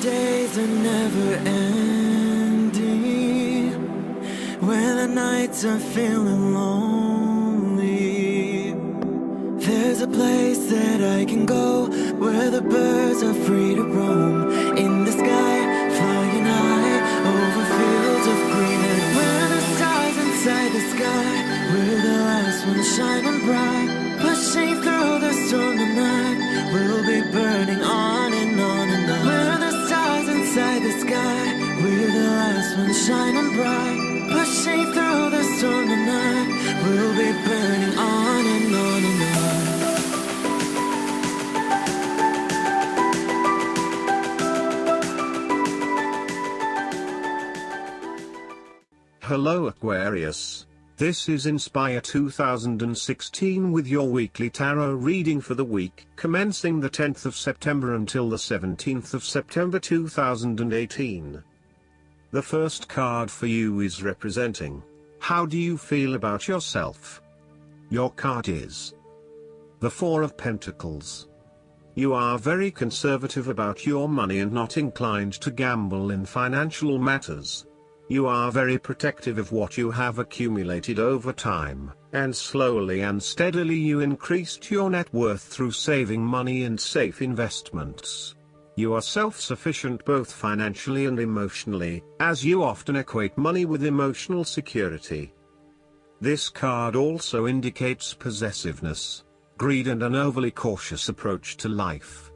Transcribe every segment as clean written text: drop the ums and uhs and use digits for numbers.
days are never ending, when the nights are feeling lonely, there's a place that I can go, where the birds are free to roam, in the sky, flying high, over fields of green, and where the stars inside the sky, we're the last ones shining bright, pushing through the storm tonight, we'll be burning on and on and on. We're the stars inside the sky, we're the last ones shining bright, pushing through the storm tonight, we'll be burning on and on and on. Hello Aquarius, this is Inspire 2016 with your weekly tarot reading for the week commencing the 10th of September until the 17th of September 2018. The first card for you is representing, how do you feel about yourself? Your card is the Four of Pentacles. You are very conservative about your money and not inclined to gamble in financial matters. You are very protective of what you have accumulated over time, and slowly and steadily you increased your net worth through saving money and safe investments. You are self-sufficient both financially and emotionally, as you often equate money with emotional security. This card also indicates possessiveness, greed and an overly cautious approach to life.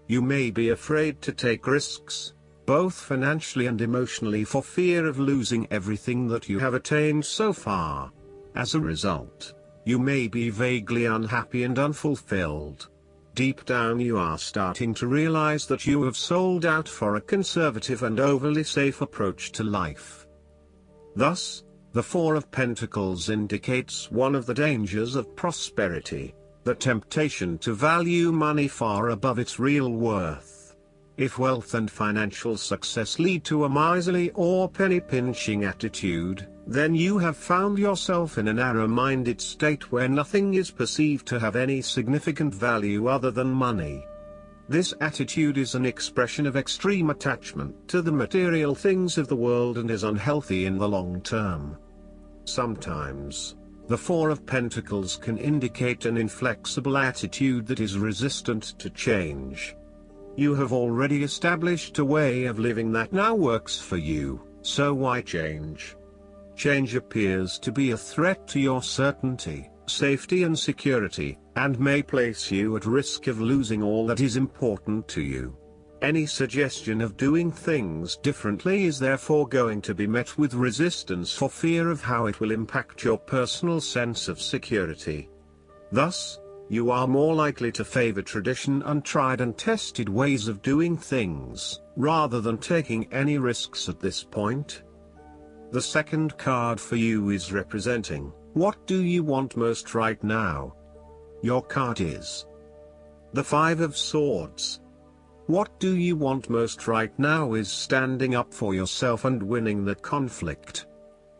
You may be afraid to take risks, both financially and emotionally, for fear of losing everything that you have attained so far. As a result, you may be vaguely unhappy and unfulfilled. Deep down you are starting to realize that you have sold out for a conservative and overly safe approach to life. Thus, the Four of Pentacles indicates one of the dangers of prosperity, the temptation to value money far above its real worth. If wealth and financial success lead to a miserly or penny-pinching attitude, then you have found yourself in a narrow-minded state where nothing is perceived to have any significant value other than money. This attitude is an expression of extreme attachment to the material things of the world and is unhealthy in the long term. Sometimes, the Four of Pentacles can indicate an inflexible attitude that is resistant to change. You have already established a way of living that now works for you, so why change? Change appears to be a threat to your certainty, safety and security, and may place you at risk of losing all that is important to you. Any suggestion of doing things differently is therefore going to be met with resistance for fear of how it will impact your personal sense of security. Thus, you are more likely to favor tradition and tried and tested ways of doing things, rather than taking any risks at this point. The second card for you is representing, what do you want most right now? Your card is the Five of Swords. What do you want most right now is standing up for yourself and winning the conflict.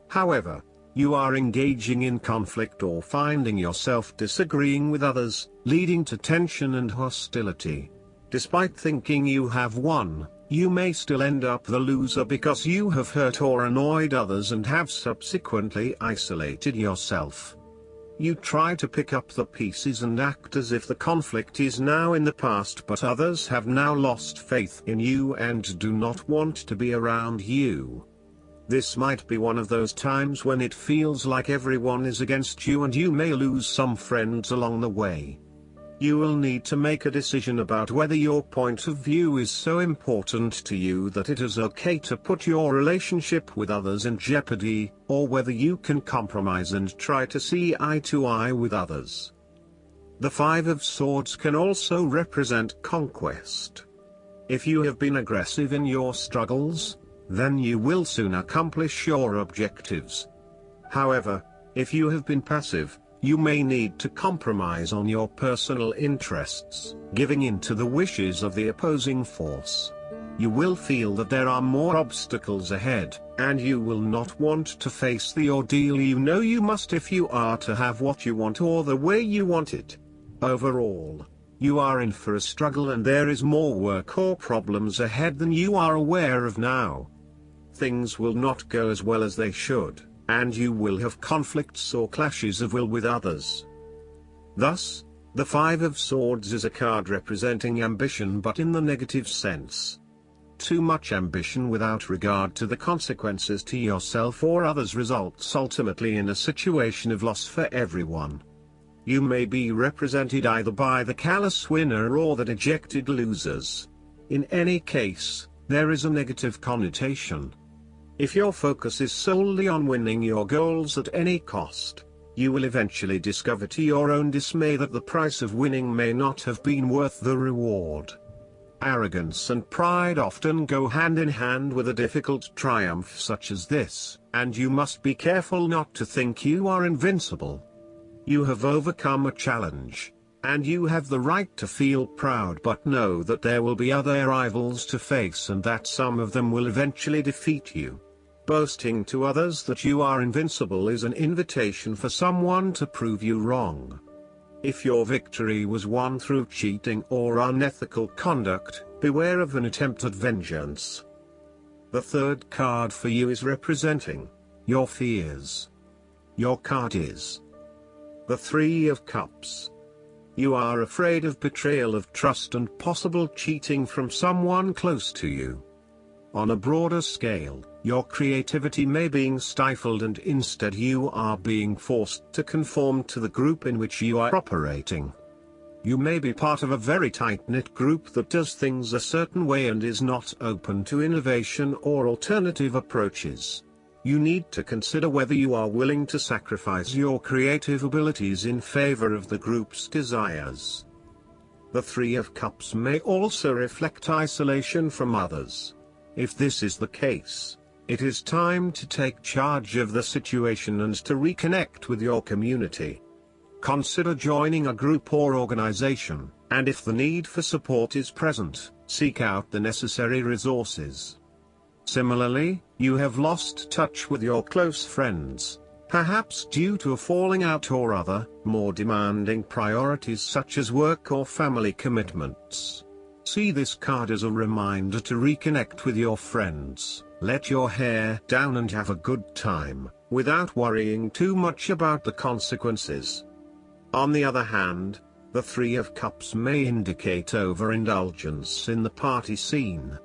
However, you are engaging in conflict or finding yourself disagreeing with others, leading to tension and hostility. Despite thinking you have won, you may still end up the loser because you have hurt or annoyed others and have subsequently isolated yourself. You try to pick up the pieces and act as if the conflict is now in the past, but others have now lost faith in you and do not want to be around you. This might be one of those times when it feels like everyone is against you and you may lose some friends along the way. You will need to make a decision about whether your point of view is so important to you that it is okay to put your relationship with others in jeopardy, or whether you can compromise and try to see eye to eye with others. The Five of Swords can also represent conquest. If you have been aggressive in your struggles, then you will soon accomplish your objectives. However, if you have been passive, you may need to compromise on your personal interests, giving in to the wishes of the opposing force. You will feel that there are more obstacles ahead, and you will not want to face the ordeal you know you must if you are to have what you want or the way you want it. Overall, You are in for a struggle and there is more work or problems ahead than you are aware of now. Things will not go as well as they should, and you will have conflicts or clashes of will with others. Thus, the Five of Swords is a card representing ambition but in the negative sense. Too much ambition without regard to the consequences to yourself or others results ultimately in a situation of loss for everyone. You may be represented either by the callous winner or the dejected losers. In any case, there is a negative connotation. If your focus is solely on winning your goals at any cost, you will eventually discover to your own dismay that the price of winning may not have been worth the reward. Arrogance and pride often go hand in hand with a difficult triumph such as this, and you must be careful not to think you are invincible. You have overcome a challenge, and you have the right to feel proud, but know that there will be other rivals to face and that some of them will eventually defeat you. Boasting to others that you are invincible is an invitation for someone to prove you wrong. If your victory was won through cheating or unethical conduct, beware of an attempt at vengeance. The third card for you is representing your fears. Your card is the Three of Cups. You are afraid of betrayal of trust and possible cheating from someone close to you. On a broader scale, your creativity may be stifled and instead you are being forced to conform to the group in which you are operating. You may be part of a very tight-knit group that does things a certain way and is not open to innovation or alternative approaches. You need to consider whether you are willing to sacrifice your creative abilities in favor of the group's desires. The Three of Cups may also reflect isolation from others. If this is the case, it is time to take charge of the situation and to reconnect with your community. Consider joining a group or organization, and if the need for support is present, seek out the necessary resources. Similarly, you have lost touch with your close friends, perhaps due to a falling out or other, more demanding priorities such as work or family commitments. See this card as a reminder to reconnect with your friends, let your hair down and have a good time, without worrying too much about the consequences. On the other hand, the Three of Cups may indicate overindulgence in the party scene.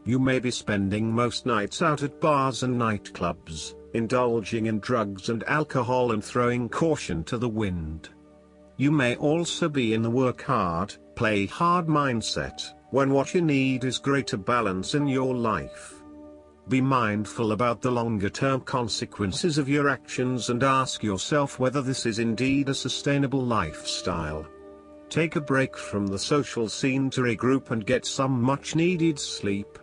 You may be spending most nights out at bars and nightclubs, indulging in drugs and alcohol and throwing caution to the wind. You may also be in the work hard, play hard mindset, when what you need is greater balance in your life. Be mindful about the longer-term consequences of your actions and ask yourself whether this is indeed a sustainable lifestyle. Take a break from the social scene to regroup and get some much-needed sleep.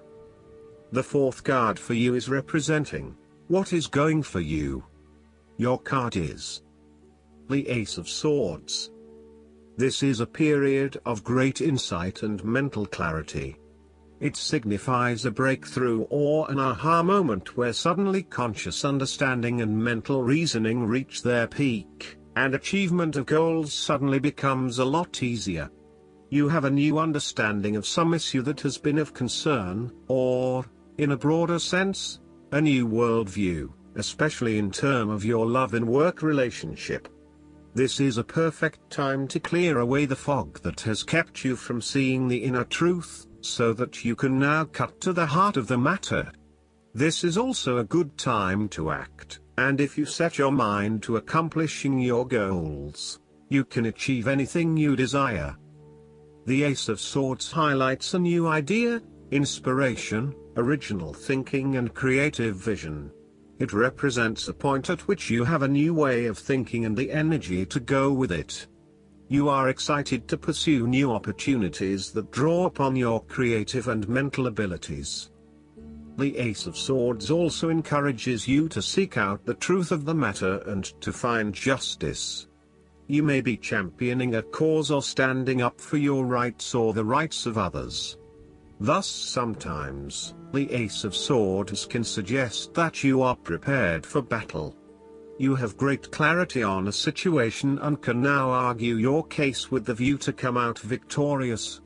The fourth card for you is representing what is going for you. Your card is the Ace of Swords. This is a period of great insight and mental clarity. It signifies a breakthrough or an aha moment where suddenly conscious understanding and mental reasoning reach their peak, and achievement of goals suddenly becomes a lot easier. You have a new understanding of some issue that has been of concern, or, in a broader sense, a new worldview, especially in terms of your love and work relationship. This is a perfect time to clear away the fog that has kept you from seeing the inner truth, so that you can now cut to the heart of the matter. This is also a good time to act, and if you set your mind to accomplishing your goals, you can achieve anything you desire. The Ace of Swords highlights a new idea, inspiration, original thinking and creative vision. It represents a point at which you have a new way of thinking and the energy to go with it. You are excited to pursue new opportunities that draw upon your creative and mental abilities. The Ace of Swords also encourages you to seek out the truth of the matter and to find justice. You may be championing a cause or standing up for your rights or the rights of others. Thus sometimes, the Ace of Swords can suggest that you are prepared for battle. you have great clarity on a situation and can now argue your case with the view to come out victorious.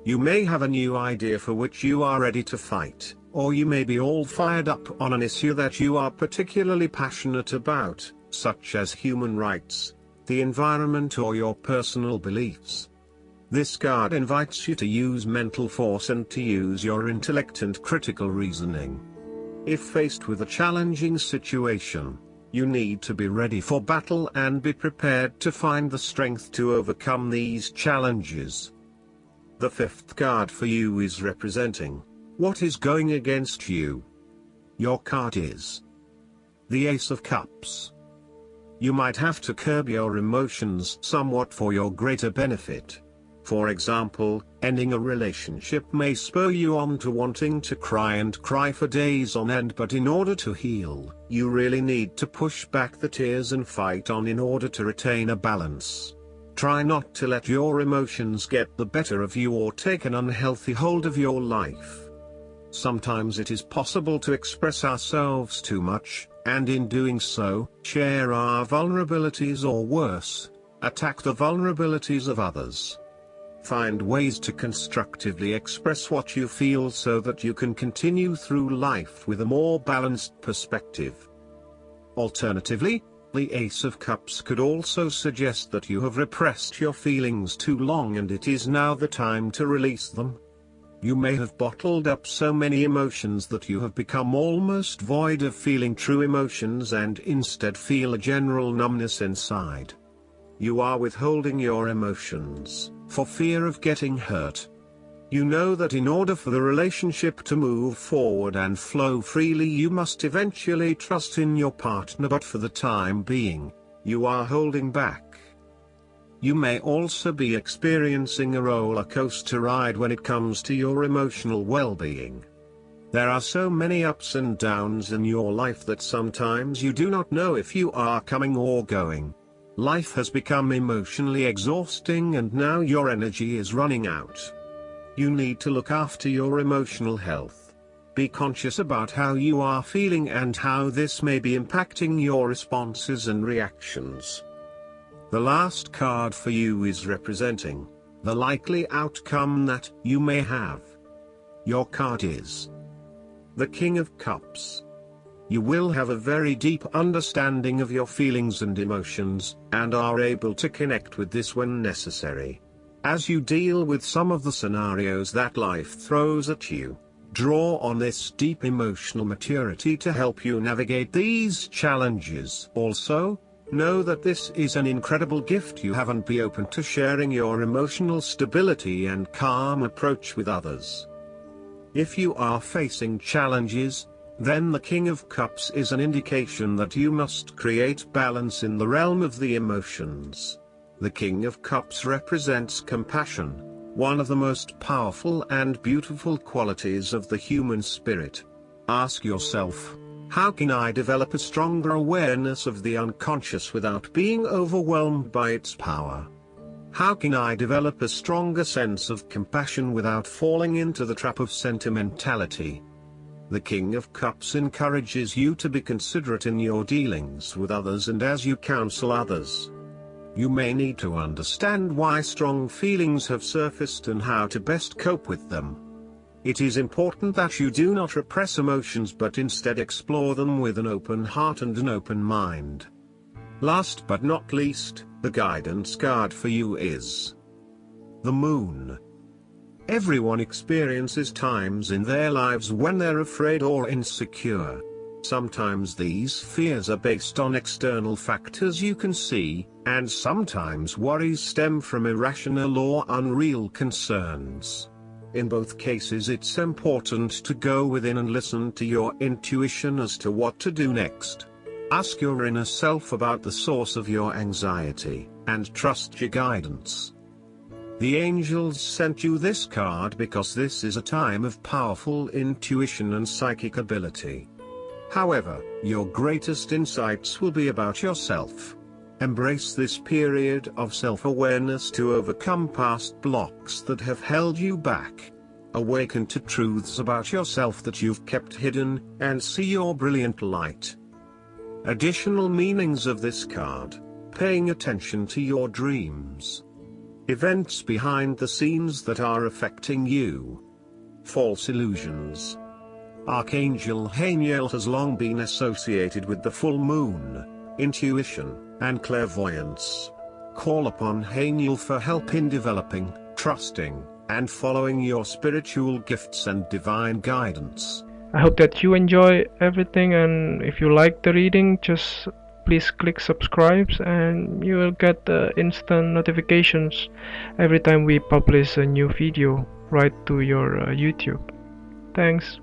You may have a new idea for which you are ready to fight, or you may be all fired up on an issue that you are particularly passionate about, such as human rights, the environment, or your personal beliefs. This card invites you to use mental force and to use your intellect and critical reasoning. If faced with a challenging situation, you need to be ready for battle and be prepared to find the strength to overcome these challenges. The fifth card for you is representing what is going against you. Your card is the Ace of Cups. You might have to curb your emotions somewhat for your greater benefit. For example, ending a relationship may spur you on to wanting to cry for days on end, but in order to heal, you really need to push back the tears and fight on in order to retain a balance. Try not to let your emotions get the better of you or take an unhealthy hold of your life. Sometimes it is possible to express ourselves too much, and in doing so, share our vulnerabilities, or worse, attack the vulnerabilities of others. Find ways to constructively express what you feel so that you can continue through life with a more balanced perspective. Alternatively, the Ace of Cups could also suggest that you have repressed your feelings too long and it is now the time to release them. You may have bottled up so many emotions that you have become almost void of feeling true emotions and instead feel a general numbness inside. You are withholding your emotions for fear of getting hurt. You know that in order for the relationship to move forward and flow freely, you must eventually trust in your partner, but for the time being, you are holding back. You may also be experiencing a roller coaster ride when it comes to your emotional well-being. There are so many ups and downs in your life that sometimes you do not know if you are coming or going. Life has become emotionally exhausting and now your energy is running out. You need to look after your emotional health. Be conscious about how you are feeling and how this may be impacting your responses and reactions. The last card for you is representing the likely outcome that you may have. Your card is the King of Cups. You will have a very deep understanding of your feelings and emotions, and are able to connect with this when necessary. As you deal with some of the scenarios that life throws at you, draw on this deep emotional maturity to help you navigate these challenges. Also, know that this is an incredible gift you have, and be open to sharing your emotional stability and calm approach with others. If you are facing challenges, then the King of Cups is an indication that you must create balance in the realm of the emotions. The King of Cups represents compassion, one of the most powerful and beautiful qualities of the human spirit. Ask yourself, how can I develop a stronger awareness of the unconscious without being overwhelmed by its power? How can I develop a stronger sense of compassion without falling into the trap of sentimentality? The King of Cups encourages you to be considerate in your dealings with others and as you counsel others. You may need to understand why strong feelings have surfaced and how to best cope with them. It is important that you do not repress emotions but instead explore them with an open heart and an open mind. Last but not least, the guidance card for you is the Moon. Everyone experiences times in their lives when they're afraid or insecure. Sometimes these fears are based on external factors you can see, and sometimes worries stem from irrational or unreal concerns. In both cases, it's important to go within and listen to your intuition as to what to do next. Ask your inner self about the source of your anxiety, and trust your guidance. The angels sent you this card because this is a time of powerful intuition and psychic ability. However, your greatest insights will be about yourself. Embrace this period of self-awareness to overcome past blocks that have held you back. Awaken to truths about yourself that you've kept hidden, and see your brilliant light. Additional meanings of this card: paying attention to your dreams. Events behind the scenes that are affecting you. False illusions. Archangel Haniel has long been associated with the full moon, intuition, and clairvoyance. Call upon Haniel for help in developing, trusting, and following your spiritual gifts and divine guidance. I hope that you enjoy everything, and if you like the reading, just please click subscribe and you will get instant notifications every time we publish a new video right to your YouTube. Thanks.